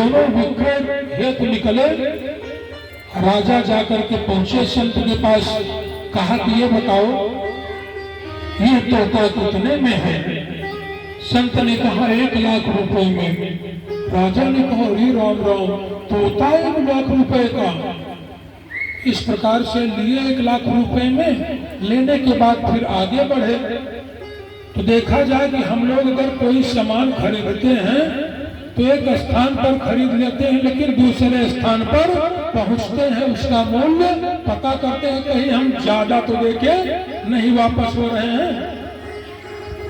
दोनों विक्रय हेतु निकले। राजा जाकर के पहुंचे संत के पास, कहा कि ये बताओ ये तोता कितने में है? संत ने कहा 1 लाख रुपए में। राजा ने कहा अरे राम राम, तोता 1 लाख रुपए का? इस प्रकार से लिए 1 लाख रुपए में। लेने के बाद फिर आगे बढ़े तो देखा जाए कि हम लोग अगर कोई सामान खरीदते हैं तो एक स्थान पर खरीद लेते हैं, लेकिन दूसरे स्थान पर पहुंचते हैं, उसका मूल्य पता करते हैं, कहीं हम ज्यादा तो देके नहीं वापस हो रहे हैं।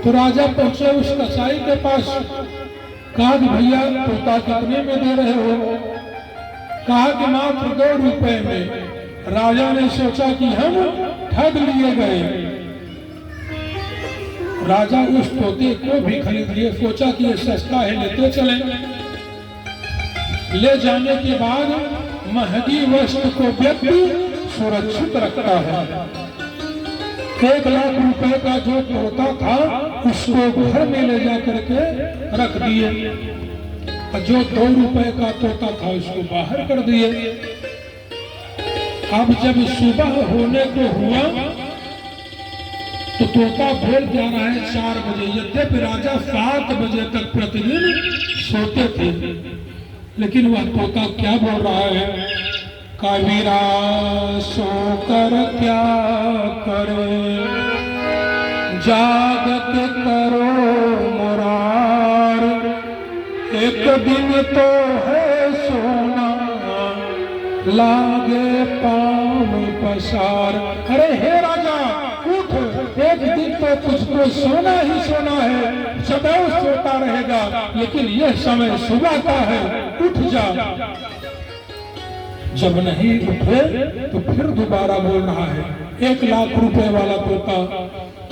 तो राजा पहुंचे उस कसाई के पास, कहा कि भैया तोता कितने में दे रहे हो? कहा कि मात्र 2 रुपए में। राजा ने सोचा कि हम ठग लिए गए। राजा उस तोते को भी खरीद लिए, सोचा कि ये सस्ता है, लेते चले। ले जाने के बाद महंगी वस्तु को व्यक्ति सुरक्षित रखता है। 1 लाख रुपए का जो तोता था उसको घर में ले जा करके रख दिए, और जो 2 रुपए का तोता था उसको बाहर कर दिए। अब जब सुबह होने को हुआ तो तोता बोल जा रहा है 4 बजे। यद्यपि राजा 7 बजे तक प्रतिदिन सोते थे, लेकिन वह तोता क्या बोल रहा है? कबीरा सोकर क्या करे, जागत करो मुरार, एक दिन तो है सोना, लागे पाँव पसार। अरे हे राजा उठ, एक दिन तो तुझको सोना ही सोना है, सदैव सोता रहेगा, लेकिन यह समय सुबह का है, उठ जा। जब नहीं उठे तो फिर दोबारा बोल रहा है। 1 लाख रुपए वाला तोता,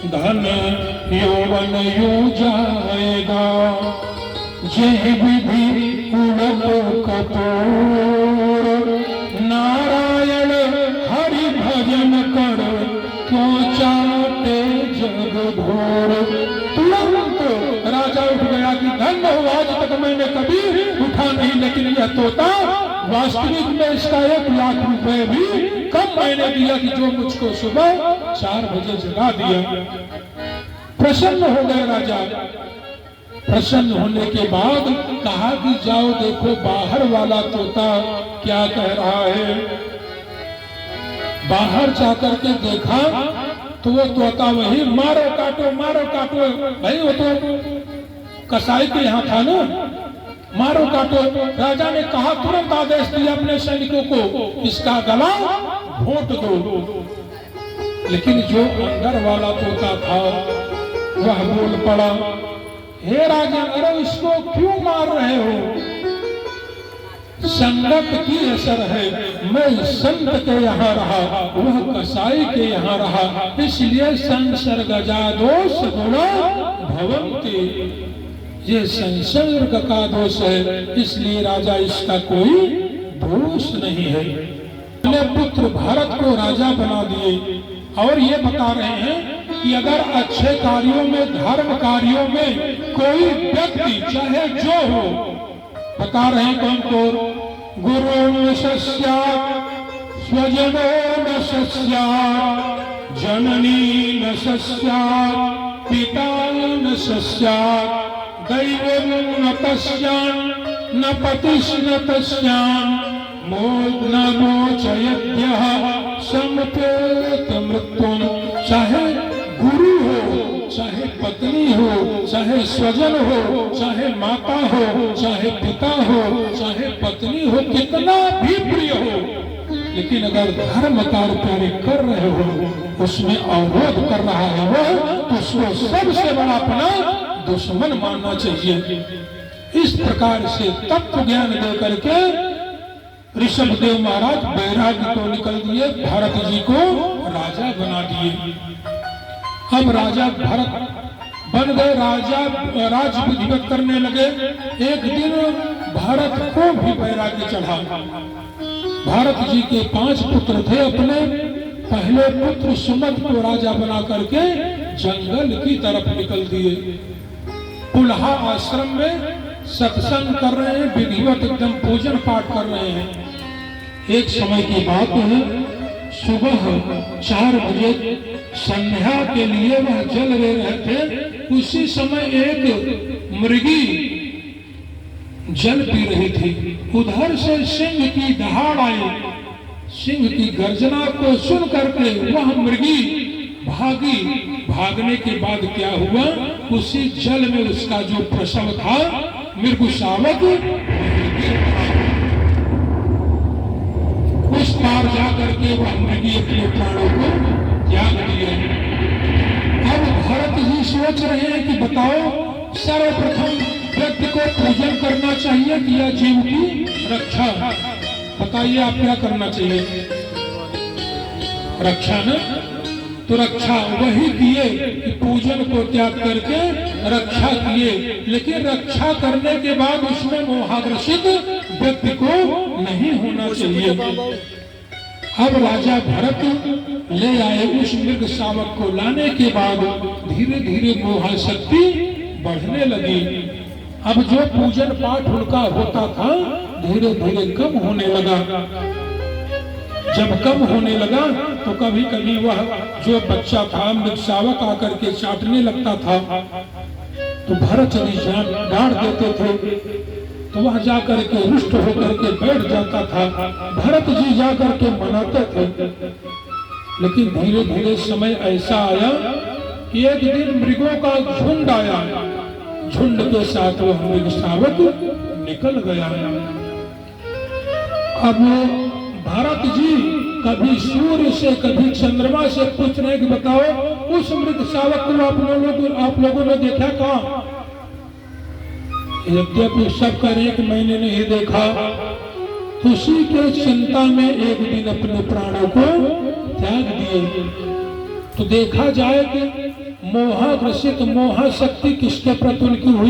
धन यौवन यूं जाएगा, जय विधि उड़न कपूर, नारायण हरि भजन कर, क्यों चाहते जग घोर। तुरंत राजा उठ गया कि धन हो, आज तक मैंने कभी उठा नहीं, लेकिन यह तोता वास्तविक में इसका 1 लाख रुपए भी कम मैंने दिया कि जो मुझको सुबह 4 बजे जगा दिया। प्रसन्न हो गए राजा। प्रसन्न होने के बाद कहा कि जाओ देखो बाहर वाला तोता क्या कह रहा है। बाहर जाकर के देखा तो वो तोता वही मारो काटो मारो काटो। भाई वो तो कसाई के यहाँ था ना, मारो काटो। राजा ने कहा, तुरंत आदेश दिया अपने सैनिकों को, इसका गला घोंट दो। लेकिन जो अंदर वाला तोता था वह बोल पड़ा, हे राजा, अरे इसको क्यों मार रहे हो? संगत की असर है, मैं संत के यहाँ रहा, वह कसाई के यहाँ रहा, इसलिए संसर्गजा दोष गुणा भवन्ति। ये संसर्ग का दोष है, इसलिए राजा इसका कोई दोष नहीं है। अपने पुत्र भारत को राजा बना दिए और ये बता रहे हैं कि अगर अच्छे कार्यों में, धर्म कार्यों में कोई व्यक्ति चाहे जो हो, बता रहे हैं कौन को, गुरु न सस्यात्, स्वजनो न सस्यात्, जननी न सस्यात्, पिता न सस्यात्, दैवं न तस्यान्, न पतिश्न तस्यान्, मोद न मोचयत्यः समपेत मृत्युम्। चाहे गुरु हो, चाहे पत्नी हो, चाहे स्वजन हो, चाहे माता हो, चाहे पिता हो, चाहे पत्नी हो, कितना भी प्रिय हो, लेकिन अगर धर्म कार्य कर रहे हो, उसमें अवरोध कर रहा है वो, तो उसको सबसे बड़ा अपना दुश्मन मानना चाहिए। इस प्रकार से तत्व ज्ञान दे करके ऋषभदेव महाराज बैराग्य को निकल दिए, भारत जी को राजा बना दिए। अब राजा भरत बन गए, राजा राज विधिवत करने लगे। एक दिन भारत को भी वैराग्य चढ़ा। भारत जी के 5 पुत्र थे। अपने पहले पुत्र सुमंत को राजा बना करके जंगल की तरफ निकल दिए। पुलहा आश्रम में सत्संग कर रहे हैं, विधिवत एकदम पूजन पाठ कर रहे हैं। एक समय की बात है, सुबह 4 बजे संध्या के लिए वह जल ले रहे थे। उसी समय एक मृगी जल पी रही थी। उधर से सिंह की दहाड़ आई। सिंह की गर्जना को सुन करके वह मृगी भागी। भागने के बाद क्या हुआ, उसी जल में उसका जो प्रसव था, मृग शावक उस पार जाकर के वह मृगी अपने प्राणों को त्याग दिए। अब भरत जी सोच रहे हैं कि बताओ, सर्वप्रथम व्यक्ति को पूजन करना चाहिए कि या जीव की रक्षा? बताइए आप क्या करना चाहिए? रक्षा ना? तो रक्षा वही किए कि पूजन को त्याग करके रक्षा किए। लेकिन रक्षा करने के बाद उसमें मोहाग्रसित व्यक्ति को नहीं होना चाहिए। अब राजा भरत ले आए उस मृग शावक को। लाने के बाद धीरे धीरे मोहाशक्ति बढ़ने लगी। अब जो पूजन पाठ उनका होता था धीरे धीरे कम होने लगा। जब कम होने लगा तो कभी कभी वह जो बच्चा था मृग शावक आकर के चाटने लगता था, तो भरत जी डांट देते थे, तो वह जाकर के रुष्ट होकर के बैठ जाता था। भरत जी जाकर के मनाते थे। लेकिन धीरे धीरे समय ऐसा आया कि एक दिन मृगों का झुंड आया। झुंड के साथ वह मृग शावक निकल गया। अब भरत जी कभी सूर्य से कभी चंद्रमा से पूछ रहे कि बताओ उस मृग शावक को आप लोगों ने देखा कहाँ? यद्यपि सब कह रहे कि मैंने नहीं देखा। उसी के चिंता में एक दिन अपने प्राणों को त्याग दिए। तो देखा जाए कि मोहाग्रसित मोहाशक्ति किसके प्रति उनकी हुई?